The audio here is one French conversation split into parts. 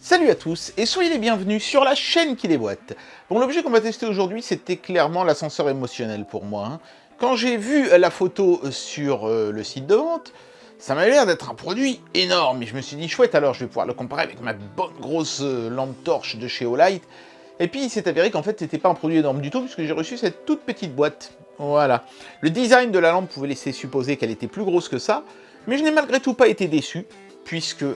Salut à tous et soyez les bienvenus sur la chaîne qui déboîte. Bon, l'objet qu'on va tester aujourd'hui, c'était clairement l'ascenseur émotionnel pour moi, hein. Quand j'ai vu la photo sur le site de vente, ça m'a l'air d'être un produit énorme et je me suis dit chouette, alors je vais pouvoir le comparer avec ma bonne grosse lampe torche de chez Olight. Et puis il s'est avéré qu'en fait c'était pas un produit énorme du tout puisque j'ai reçu cette toute petite boîte. Voilà. Le design de la lampe pouvait laisser supposer qu'elle était plus grosse que ça, mais je n'ai malgré tout pas été déçu puisque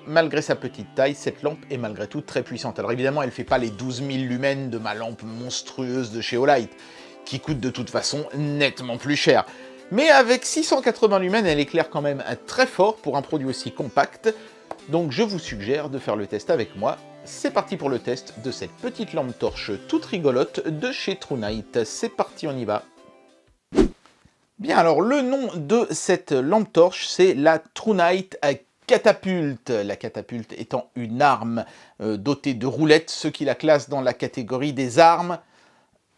malgré sa petite taille, cette lampe est malgré tout très puissante. Alors évidemment, elle ne fait pas les 12 000 lumens de ma lampe monstrueuse de chez Olight, qui coûte de toute façon nettement plus cher. Mais avec 680 lumens, elle éclaire quand même très fort pour un produit aussi compact. Donc je vous suggère de faire le test avec moi. C'est parti pour le test de cette petite lampe torche toute rigolote de chez TrueNight. C'est parti, on y va. Bien, alors le nom de cette lampe torche, c'est la TrueNight Catapulte, la catapulte étant une arme dotée de roulettes, ce qui la classe dans la catégorie des armes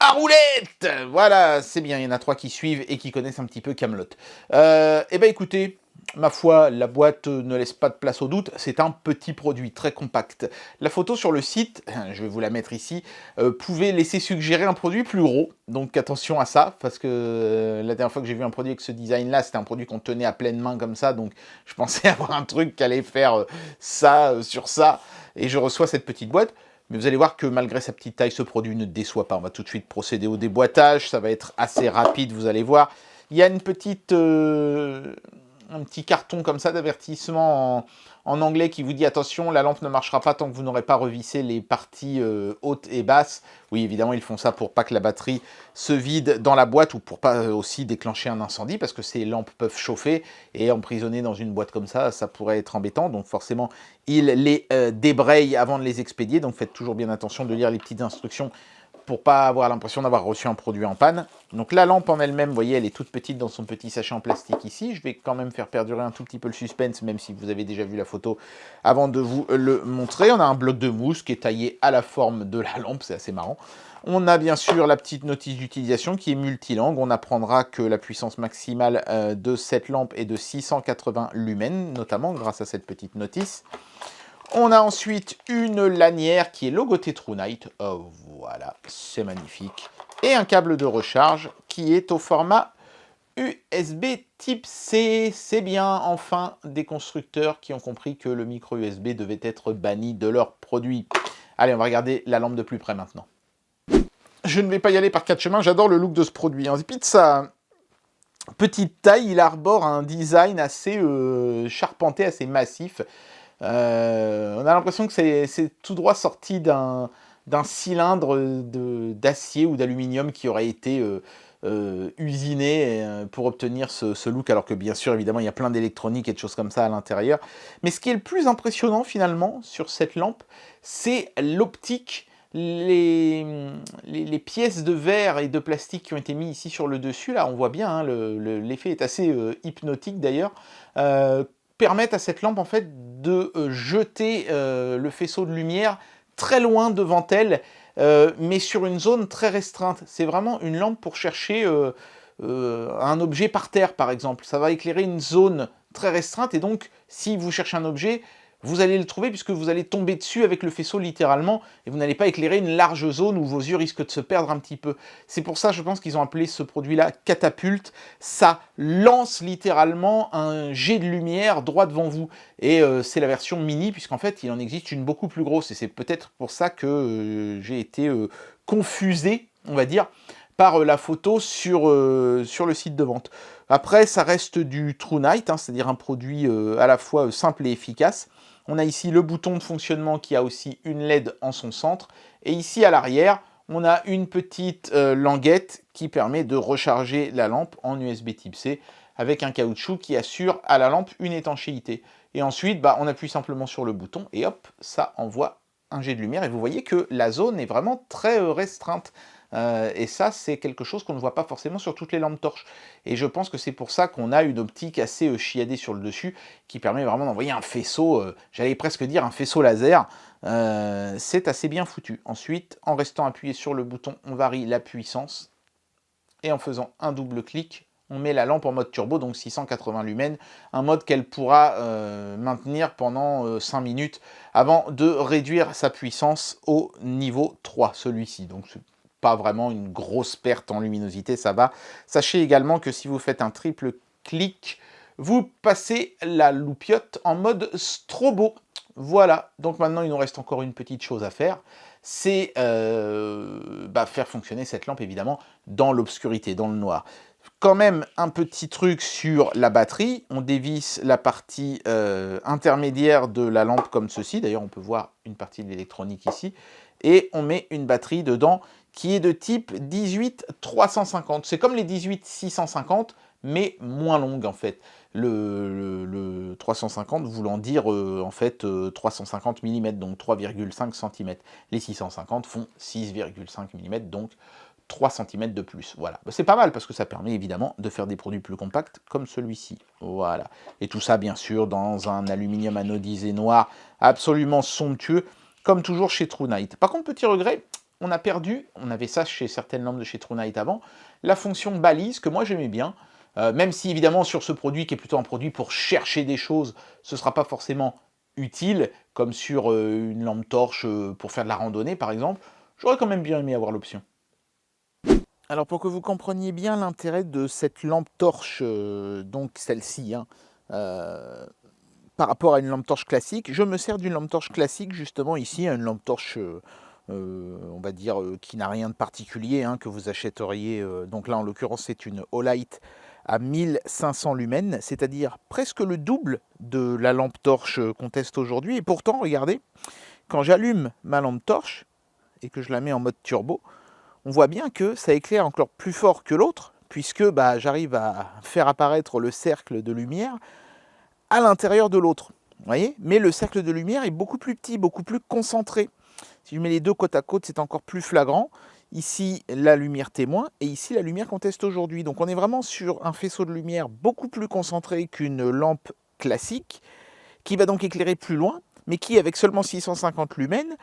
à roulettes. Voilà, c'est bien, il y en a 3 qui suivent et qui connaissent un petit peu Camelot. Eh bien écoutez, ma foi, la boîte ne laisse pas de place au doute, c'est un petit produit très compact. La photo sur le site, je vais vous la mettre ici, pouvait laisser suggérer un produit plus gros, donc attention à ça, parce que la dernière fois que j'ai vu un produit avec ce design-là, c'était un produit qu'on tenait à pleine main comme ça, donc je pensais avoir un truc qui allait faire ça sur ça, et je reçois cette petite boîte. Mais vous allez voir que malgré sa petite taille, ce produit ne déçoit pas. On va tout de suite procéder au déboîtage, ça va être assez rapide, vous allez voir. Il y a une petite... un petit carton comme ça d'avertissement en anglais qui vous dit attention, la lampe ne marchera pas tant que vous n'aurez pas revissé les parties hautes et basses. Oui, évidemment, ils font ça pour pas que la batterie se vide dans la boîte ou pour pas aussi déclencher un incendie parce que ces lampes peuvent chauffer et emprisonner dans une boîte comme ça pourrait être embêtant. Donc forcément, ils les débrayent avant de les expédier. Donc faites toujours bien attention de lire les petites instructions pour pas avoir l'impression d'avoir reçu un produit en panne. Donc la lampe en elle-même, vous voyez, elle est toute petite dans son petit sachet en plastique ici. Je vais quand même faire perdurer un tout petit peu le suspense, même si vous avez déjà vu la photo avant de vous le montrer. On a un bloc de mousse qui est taillé à la forme de la lampe, c'est assez marrant. On a bien sûr la petite notice d'utilisation qui est multilangue. On apprendra que la puissance maximale de cette lampe est de 680 lumens, notamment grâce à cette petite notice. On a ensuite une lanière qui est logotée TrueNight. Oh, voilà, c'est magnifique. Et un câble de recharge qui est au format USB type C. C'est bien, enfin, des constructeurs qui ont compris que le micro USB devait être banni de leurs produits. Allez, on va regarder la lampe de plus près maintenant. Je ne vais pas y aller par 4 chemins, j'adore le look de ce produit. En dépit de sa petite taille, il arbore un design assez charpenté, assez massif. On a l'impression que c'est tout droit sorti d'un cylindre d'acier ou d'aluminium qui aurait été usiné pour obtenir ce look, alors que bien sûr, évidemment, il y a plein d'électronique et de choses comme ça à l'intérieur. Mais ce qui est le plus impressionnant, finalement, sur cette lampe, c'est l'optique, les pièces de verre et de plastique qui ont été mis ici sur le dessus. Là, on voit bien, hein, l'effet est assez hypnotique, d'ailleurs. Permettent à cette lampe en fait de jeter le faisceau de lumière très loin devant elle, mais sur une zone très restreinte. C'est vraiment une lampe pour chercher un objet par terre, par exemple. Ça va éclairer une zone très restreinte, et donc, si vous cherchez un objet, vous allez le trouver puisque vous allez tomber dessus avec le faisceau littéralement, et vous n'allez pas éclairer une large zone où vos yeux risquent de se perdre un petit peu. C'est pour ça, je pense qu'ils ont appelé ce produit-là catapulte. Ça lance littéralement un jet de lumière droit devant vous. Et c'est la version mini, puisqu'en fait, il en existe une beaucoup plus grosse. Et c'est peut-être pour ça que j'ai été confusé, on va dire, par la photo sur le site de vente. Après, ça reste du TrueNight, hein, c'est-à-dire un produit à la fois simple et efficace. On a ici le bouton de fonctionnement qui a aussi une LED en son centre. Et ici, à l'arrière, on a une petite languette qui permet de recharger la lampe en USB type C avec un caoutchouc qui assure à la lampe une étanchéité. Et ensuite, on appuie simplement sur le bouton et hop, ça envoie un jet de lumière. Et vous voyez que la zone est vraiment très restreinte. Et ça, c'est quelque chose qu'on ne voit pas forcément sur toutes les lampes torches. Et je pense que c'est pour ça qu'on a une optique assez chiadée sur le dessus, qui permet vraiment d'envoyer un faisceau, j'allais presque dire un faisceau laser. C'est assez bien foutu. Ensuite, en restant appuyé sur le bouton, on varie la puissance. Et en faisant un double clic, on met la lampe en mode turbo, donc 680 lumens, un mode qu'elle pourra maintenir pendant 5 minutes avant de réduire sa puissance au niveau 3, celui-ci. Donc c'est pas vraiment une grosse perte en luminosité, ça va. Sachez également que si vous faites un triple clic, vous passez la loupiote en mode strobo. Voilà, donc maintenant il nous reste encore une petite chose à faire, c'est faire fonctionner cette lampe évidemment dans l'obscurité, dans le noir. Quand même un petit truc sur la batterie, on dévisse la partie intermédiaire de la lampe comme ceci, d'ailleurs on peut voir une partie de l'électronique ici, et on met une batterie dedans qui est de type 18350, c'est comme les 18650, mais moins longue en fait. Le 350 voulant dire en fait 350 mm, donc 3,5 cm. Les 650 font 6,5 mm, donc 3 cm de plus. Voilà, c'est pas mal parce que ça permet évidemment de faire des produits plus compacts comme celui-ci. Voilà, et tout ça bien sûr dans un aluminium anodisé noir absolument somptueux, comme toujours chez TrueNight. Par contre, petit regret, on a perdu, on avait ça chez certaines lampes de chez TrueNight avant, la fonction balise que moi j'aimais bien. Même si évidemment sur ce produit qui est plutôt un produit pour chercher des choses, ce ne sera pas forcément utile, comme sur une lampe torche pour faire de la randonnée par exemple, j'aurais quand même bien aimé avoir l'option. Alors pour que vous compreniez bien l'intérêt de cette lampe torche, donc celle-ci, hein, par rapport à une lampe torche classique, je me sers d'une lampe torche classique justement ici, une lampe torche on va dire qui n'a rien de particulier, hein, que vous achèteriez, donc là en l'occurrence c'est une Olight à 1500 lumens, c'est-à-dire presque le double de la lampe torche qu'on teste aujourd'hui. Et pourtant, regardez, quand j'allume ma lampe torche et que je la mets en mode turbo, on voit bien que ça éclaire encore plus fort que l'autre, puisque j'arrive à faire apparaître le cercle de lumière à l'intérieur de l'autre. Vous voyez ? Mais le cercle de lumière est beaucoup plus petit, beaucoup plus concentré. Si je mets les deux côte à côte, c'est encore plus flagrant. Ici, la lumière témoin, et ici, la lumière qu'on teste aujourd'hui. Donc on est vraiment sur un faisceau de lumière beaucoup plus concentré qu'une lampe classique, qui va donc éclairer plus loin, mais qui, avec seulement 650 lumens,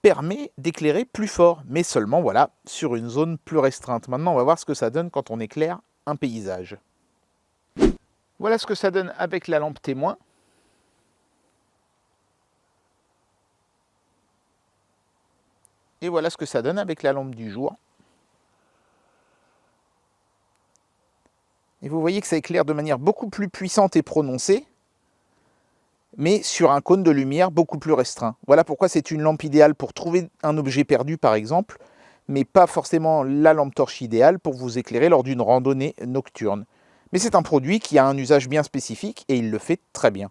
permet d'éclairer plus fort, mais seulement, voilà, sur une zone plus restreinte. Maintenant, on va voir ce que ça donne quand on éclaire un paysage. Voilà ce que ça donne avec la lampe témoin. Et voilà ce que ça donne avec la lampe du jour. Et vous voyez que ça éclaire de manière beaucoup plus puissante et prononcée, mais sur un cône de lumière beaucoup plus restreint. Voilà pourquoi c'est une lampe idéale pour trouver un objet perdu par exemple, mais pas forcément la lampe torche idéale pour vous éclairer lors d'une randonnée nocturne. Mais c'est un produit qui a un usage bien spécifique et il le fait très bien.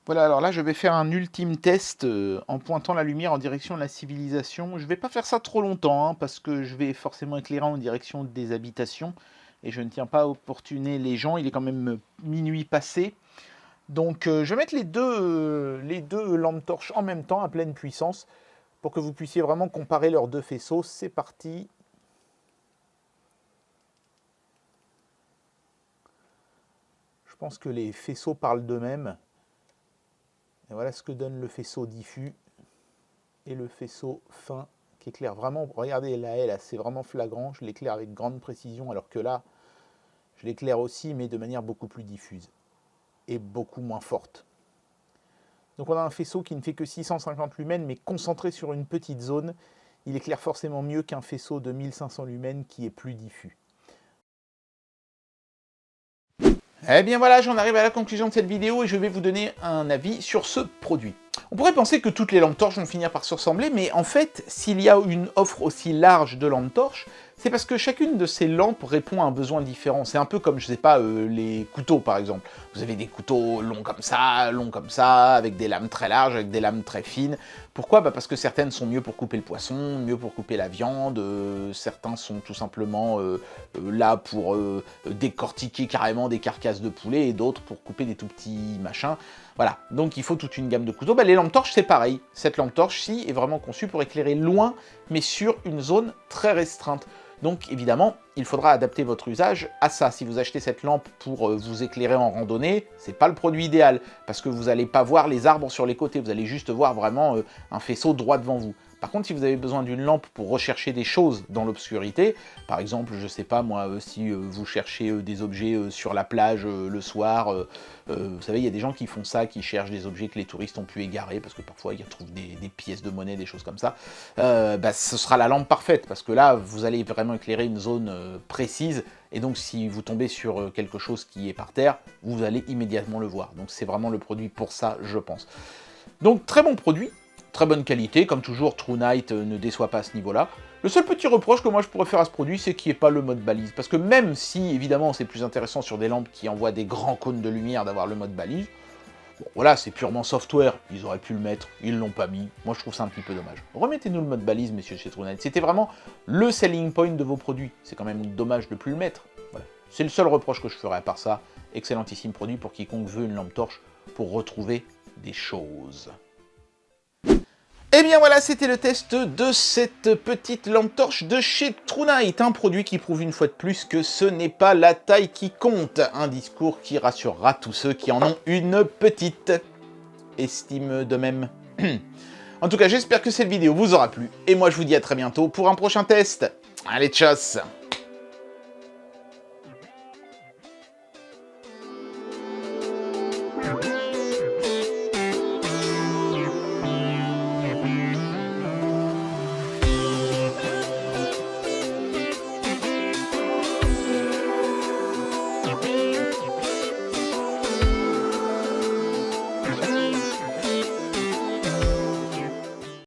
Voilà, alors là je vais faire un ultime test en pointant la lumière en direction de la civilisation. Je ne vais pas faire ça trop longtemps, hein, parce que je vais forcément éclairer en direction des habitations. Et je ne tiens pas à importuner les gens, il est quand même minuit passé. Donc je vais mettre les deux lampes torches en même temps à pleine puissance pour que vous puissiez vraiment comparer leurs deux faisceaux. C'est parti. Je pense que les faisceaux parlent d'eux-mêmes. Et voilà ce que donne le faisceau diffus et le faisceau fin qui éclaire vraiment. Regardez là, c'est vraiment flagrant. Je l'éclaire avec grande précision alors que là, je l'éclaire aussi mais de manière beaucoup plus diffuse et beaucoup moins forte. Donc on a un faisceau qui ne fait que 650 lumens mais concentré sur une petite zone. Il éclaire forcément mieux qu'un faisceau de 1500 lumens qui est plus diffus. Eh bien voilà, j'en arrive à la conclusion de cette vidéo et je vais vous donner un avis sur ce produit. On pourrait penser que toutes les lampes torches vont finir par se ressembler, mais en fait, s'il y a une offre aussi large de lampes torches, c'est parce que chacune de ces lampes répond à un besoin différent. C'est un peu comme, je sais pas, les couteaux par exemple. Vous avez des couteaux longs comme ça, avec des lames très larges, avec des lames très fines. Pourquoi ? Parce que certaines sont mieux pour couper le poisson, mieux pour couper la viande, certains sont tout simplement là pour décortiquer carrément des carcasses de poulet, et d'autres pour couper des tout petits machins. Voilà, donc il faut toute une gamme de couteaux. Les lampes torches, c'est pareil. Cette lampe torche-ci est vraiment conçue pour éclairer loin, mais sur une zone très restreinte. Donc évidemment, il faudra adapter votre usage à ça. Si vous achetez cette lampe pour vous éclairer en randonnée, c'est pas le produit idéal, parce que vous n'allez pas voir les arbres sur les côtés, vous allez juste voir vraiment un faisceau droit devant vous. Par contre, si vous avez besoin d'une lampe pour rechercher des choses dans l'obscurité, par exemple, je sais pas moi, si vous cherchez des objets sur la plage le soir, vous savez, il y a des gens qui font ça, qui cherchent des objets que les touristes ont pu égarer, parce que parfois ils trouvent des pièces de monnaie, des choses comme ça, ce sera la lampe parfaite, parce que là, vous allez vraiment éclairer une zone précise, et donc si vous tombez sur quelque chose qui est par terre, vous allez immédiatement le voir. Donc c'est vraiment le produit pour ça, je pense. Donc très bon produit, très bonne qualité, comme toujours, True Night ne déçoit pas à ce niveau-là. Le seul petit reproche que moi je pourrais faire à ce produit, c'est qu'il n'y ait pas le mode balise. Parce que même si, évidemment, c'est plus intéressant sur des lampes qui envoient des grands cônes de lumière d'avoir le mode balise, bon, voilà, c'est purement software, ils auraient pu le mettre, ils l'ont pas mis, moi je trouve ça un petit peu dommage. Remettez-nous le mode balise, messieurs, chez True Night. C'était vraiment le selling point de vos produits, c'est quand même dommage de plus le mettre. Voilà. C'est le seul reproche que je ferais à part ça. Excellentissime produit pour quiconque veut une lampe torche pour retrouver des choses. Et bien voilà, c'était le test de cette petite lampe torche de chez True Night, un produit qui prouve une fois de plus que ce n'est pas la taille qui compte, un discours qui rassurera tous ceux qui en ont une petite estime d'eux-mêmes. En tout cas, j'espère que cette vidéo vous aura plu, et moi je vous dis à très bientôt pour un prochain test. Allez, tchuss!